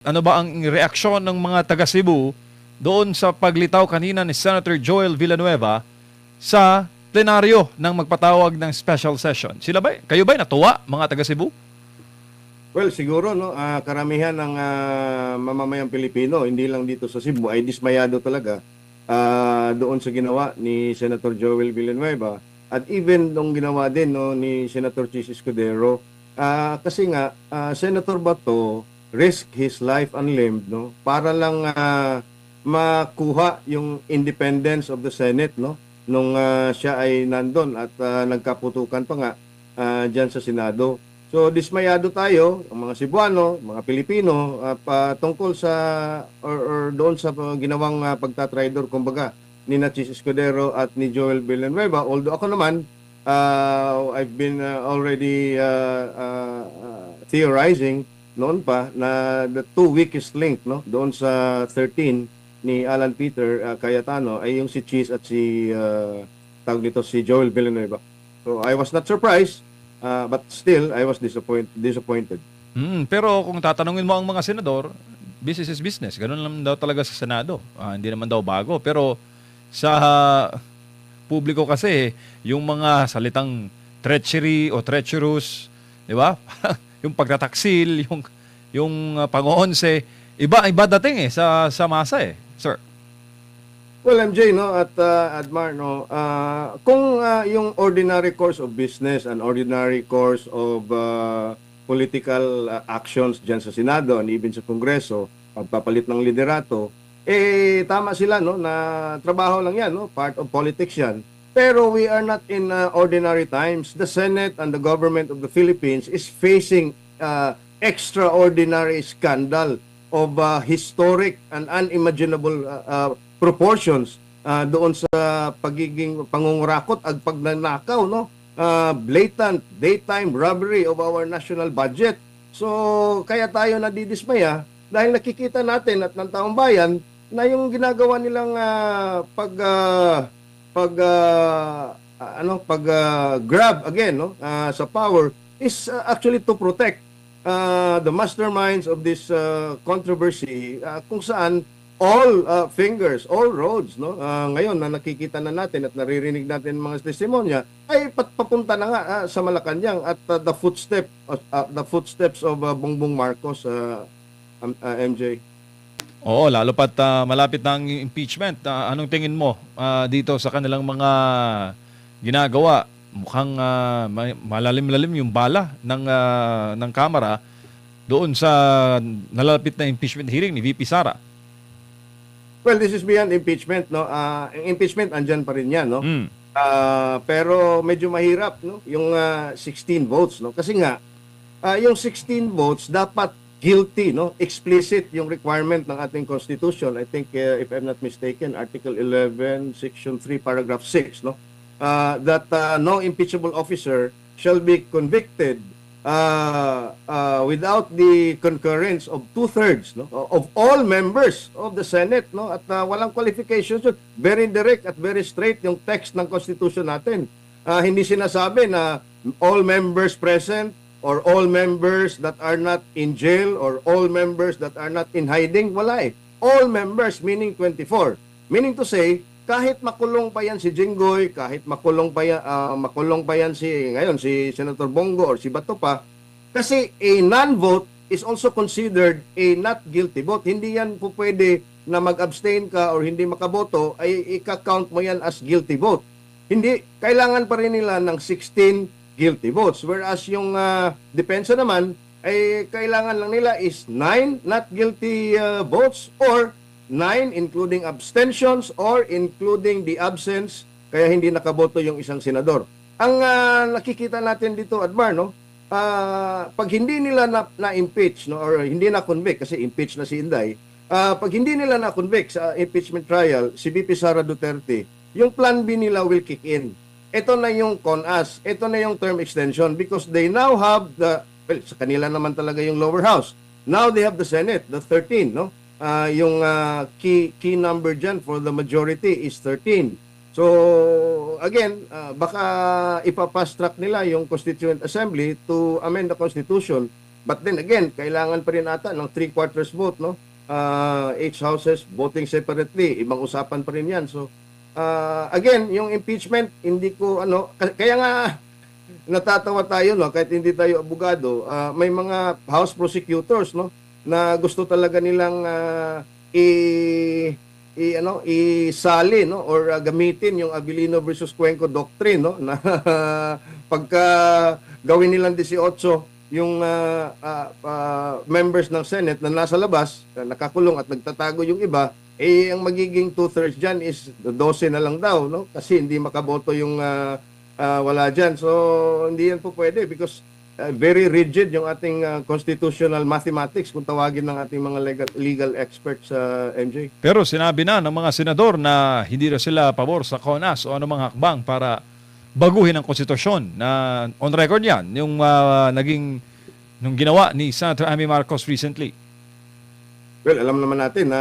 Ano ba ang reaksyon ng mga taga Cebu doon sa paglitaw kanina ni Senator Joel Villanueva sa plenaryo ng magpatawag ng special session? Kayo ba natuwa, mga taga Cebu? Well, siguro no, karamihan ng mamamayang Pilipino, hindi lang dito sa Cebu, ay dismayado talaga doon sa ginawa ni Senator Joel Villanueva at even nung ginawa din no ni Senator Chis Escudero. Kasi nga Senator Bato risk his life and limb no para lang makuha yung independence of the Senate no nung siya ay nandun at nagkaputukan pa nga diyan sa Senado. So dismayado tayo, ang mga Cebuano, mga Pilipino tungkol sa or doon sa ginawang pagtatraidor kumbaga ni Chis Escudero at ni Joel Villanueva. Although ako naman I've been already theorizing noon pa na the two weakest link no doon sa 13 ni Alan Peter Cayetano ay yung si Chis at si tawag dito si Joel Villanueva. So I was not surprised but still I was disappointed. Pero kung tatanungin mo ang mga senador, business is business. Ganun lang daw talaga sa Senado. Hindi naman daw bago. Pero sa publiko kasi, yung mga salitang treachery o treacherous, di ba? Yung pagtataksil, yung pang-oonse, iba dating sa masa sir. Well, MJ, no, at Admar, no, kung yung ordinary course of business and ordinary course of political actions dyan sa Senado and even sa Kongreso, pagpapalit ng liderato, tama sila, no, na trabaho lang yan, no, part of politics yan. Pero we are not in ordinary times. The Senate and the government of the Philippines is facing extraordinary scandal of historic and unimaginable proportions doon sa pagiging pangungurakot at pagnanakaw, no? Blatant daytime robbery of our national budget. So kaya tayo nadidismaya dahil nakikita natin at ng taong bayan na yung ginagawa nilang grab again no sa power is actually to protect the masterminds of this controversy kung saan all fingers, all roads no ngayon na nakikita na natin at naririnig natin mga testimonya ay papunta na nga sa Malacanang at the footsteps of Bongbong Marcos MJ. Oo, lalo pat malapit na ang impeachment. Anong tingin mo dito sa kanilang mga ginagawa? Mukhang malalim-lalim yung bala ng Kamara doon sa nalalapit na impeachment hearing ni VP Sara. Well, this is beyond impeachment, no? Impeachment andyan pa rin 'yan, no? Pero medyo mahirap, no? Yung 16 votes, no? Kasi nga yung 16 votes dapat guilty, no? Explicit yung requirement ng ating constitution. I think if I'm not mistaken, Article 11, Section 3, Paragraph 6, no? That no impeachable officer shall be convicted without the concurrence of 2/3 no of all members of the Senate, no? At walang qualifications yun. Very direct at very straight yung text ng constitution natin. Hindi sinasabi na all members present or all members that are not in jail or all members that are not in hiding. Wala all members meaning 24. Meaning to say, kahit makulong pa yan si Jinggoy, kahit makulong pa yan si Senator Bongo or si Bato pa, kasi a non-vote is also considered a not guilty vote. Hindi yan po pwede na mag-abstain ka or hindi makaboto ay ika-count mo yan as guilty vote. Hindi, kailangan pa rin nila ng 16 guilty votes. Whereas yung depensa naman ay kailangan lang nila is 9 not guilty votes or 9 including abstentions or including the absence kaya hindi nakaboto yung isang senador. Ang nakikita natin dito, Admar, no? Pag hindi nila na-impeach no or hindi na-convict kasi impeach na si Inday, pag hindi nila na-convict sa impeachment trial si VP Sara Duterte, yung plan B nila will kick in. Ito na yung CONAS, ito na yung term extension because they now have sa kanila naman talaga yung lower house. Now they have the Senate, the 13, no? Yung key number dyan for the majority is 13. So, again, baka ipa-fast track nila yung Constituent Assembly to amend the Constitution But then again, kailangan pa rin ata ng 3/4 vote, no? Each houses voting separately, ibang usapan pa rin 'yan. So again, yung impeachment, hindi ko kaya nga natatawa tayo, no, kahit hindi tayo abogado, may mga house prosecutors, no, na gusto talaga nilang isali, no, or gamitin yung Abilino versus Cuenco doctrine, no, na pagka gawin nilang 18 yung members ng Senate na nasa labas, nakakulong at nagtatago yung iba, ang magiging 2/3 dyan is 12 na lang daw, no? Kasi hindi makaboto yung wala dyan. So, hindi yan po pwede because very rigid yung ating constitutional mathematics kung tawagin ng ating mga legal experts sa MJ. Pero sinabi na ng mga senador na hindi na sila pabor sa CONAS o anumang hakbang para baguhin ang konstitusyon, na on record yan, yung nung ginawa ni Senator Amy Marcos recently. Well, alam naman natin na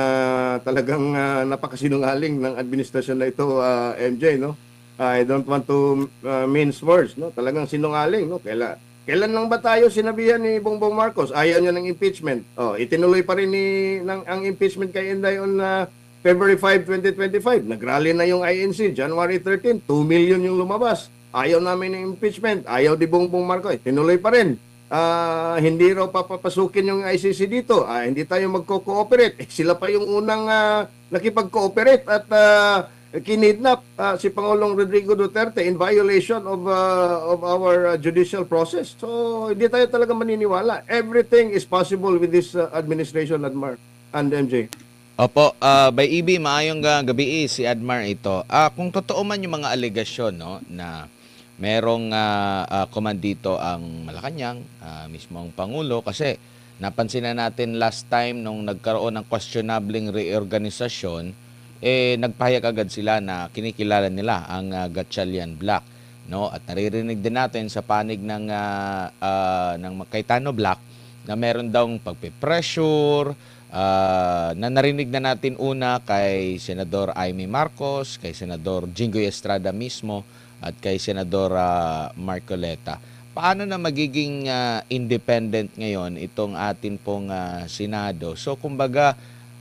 talagang napakasinungaling ng administrasyon na ito, MJ, no? I don't want to mince words, no? Talagang sinungaling, no? Kailan lang ba tayo sinabihan ni Bongbong Marcos ayaw niya ng impeachment? Itinuloy pa rin ang impeachment kay Inday on February 5, 2025. Nagrally na yung INC, January 13, 2 million yung lumabas. Ayaw namin ng impeachment, ayaw di Bongbong Marcos. Tinuloy pa rin. Hindi raw papapasukin yung ICC dito. Hindi tayo magko-cooperate. Sila pa yung unang nakipag-cooperate at kinidnap si Pangulong Rodrigo Duterte in violation of our judicial process. So, hindi tayo talaga maniniwala. Everything is possible with this administration, Admar and MJ. Opo, by EB, maayong gabi si Admar ito. Kung totoo man yung mga alegasyon, no, na merong komandito ang Malacanang, mismo ang Pangulo, kasi napansin na natin last time nung nagkaroon ng questionabling reorganisasyon, nagpahayag agad sila na kinikilala nila ang Gatchalian Black, no? At naririnig din natin sa panig ng Cayetano Black na meron daw pagpe-pressure, na narinig na natin una kay Senador Amy Marcos, kay Senador Jinggoy Estrada mismo, at kay Senador Marcoleta. Paano na magiging independent ngayon itong atin pong Senado? So kumbaga,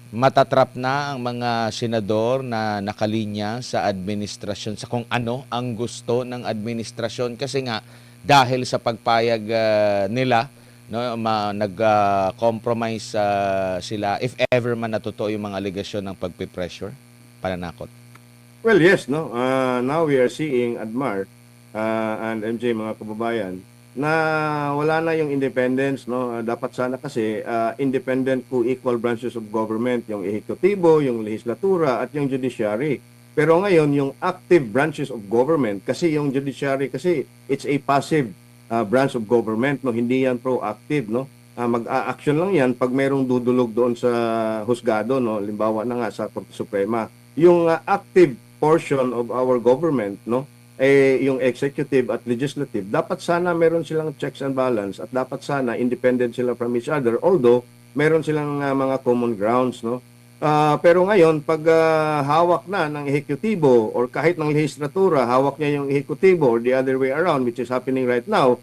matatrap na ang mga senador na nakalinya sa administrasyon, sa kung ano ang gusto ng administrasyon, kasi nga dahil sa pagpayag nila, no, nag-compromise sila if ever man natotoo yung mga alegasyon ng pagpe-pressure, pananakot. Well, yes, no. Now we are seeing, Admar and MJ, mga kababayan, na wala na yung independence, no. Dapat sana kasi independent co-equal branches of government, yung ehekutibo, yung lehislatura at yung judiciary. Pero ngayon yung active branches of government, kasi yung judiciary kasi it's a passive branch of government, no, hindi yan proactive, no. Mag-a-action lang yan pag mayroong dudulog doon sa husgado, no. Limbawa na nga sa Korte Suprema. Yung active portion of our government, no, yung executive at legislative, dapat sana meron silang checks and balance at dapat sana independent sila from each other, although meron silang mga common grounds, no. Pero ngayon, pag hawak na ng ehekutibo or kahit ng lehislatura, hawak niya yung ehekutibo or the other way around, which is happening right now,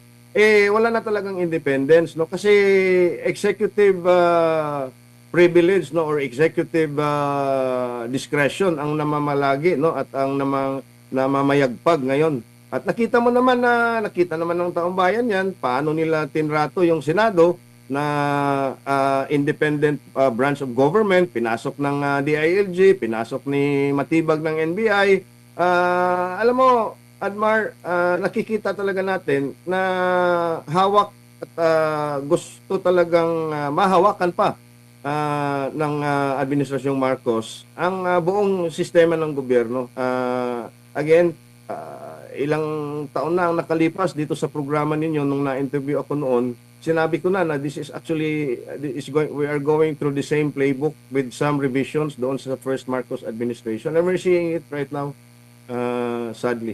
wala na talagang independence, no? Kasi executive privilege, no, or executive discretion ang namamalagi, no, at ang namamayagpag ngayon. At nakita naman ng taong bayan yan, paano nila tinrato yung Senado na independent branch of government, pinasok ng DILG, pinasok ni Matibag ng NBI. Alam mo, Admar, nakikita talaga natin na hawak at gusto talagang mahawakan pa ng Administrasyong Marcos ang buong sistema ng gobyerno. Again, ilang taon na ang nakalipas dito sa programa ninyo nung na-interview ako noon. Sinabi ko na this is actually we are going through the same playbook with some revisions doon sa first Marcos administration, and we're seeing it right now, sadly.